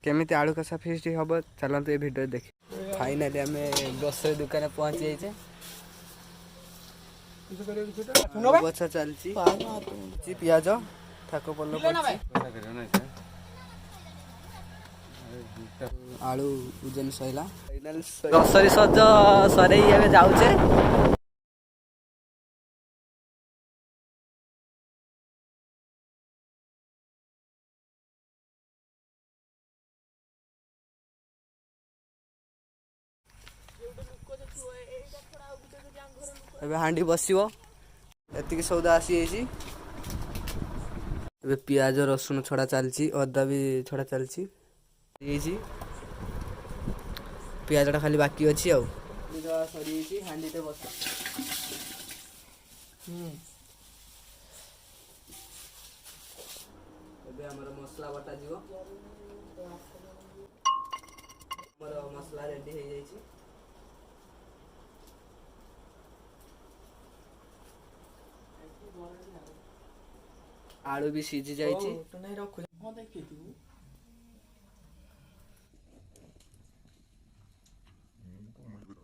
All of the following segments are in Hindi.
केमिति आलू कषा फिस्ट हम चलते भिडियो देख। फाइनाली आम ग्रोसरी दुकान पहुंची जाइए। गछ चलती पियाज ठाक पल आलू उजन सैला ग्रोसरी सज सर जाऊे। एबे हांडी बसिबो एतिक सौदा आसी पियाज रसुण छड़ा चलची अदा भी छड़ा चलची पियाजटा खाली बाकी अच्छी सरी हांडी टे बस मसला बटा जीव मसला रेडी हो जाइए। आलू भी सीझी जाइए।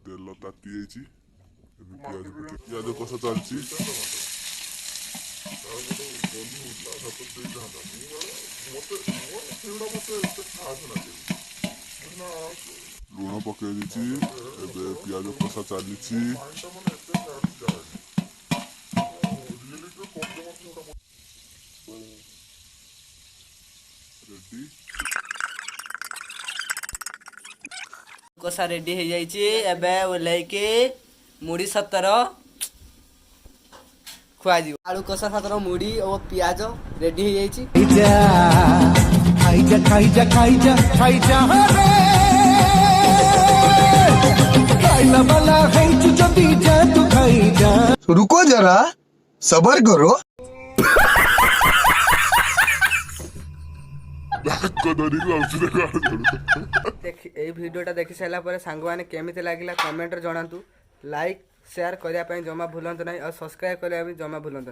तेल ताती जाइए। पियाज कषा चलती लुण पकई दी पियाज कषा चली कषा रेडी हो जाइए। ओल्लैके मुड़ी 17 खुआ आलू कषा 17 मुड़ी और पियाज रेडी हो रुको जरा सबर करो। भिडियोटा देखि सारा पर सांग मैंने केमिति लगिला कमेंट जनातु। लाइक शेयर करने जमा भूलु ना और सब्सक्राइब करने जमा भूलु ना।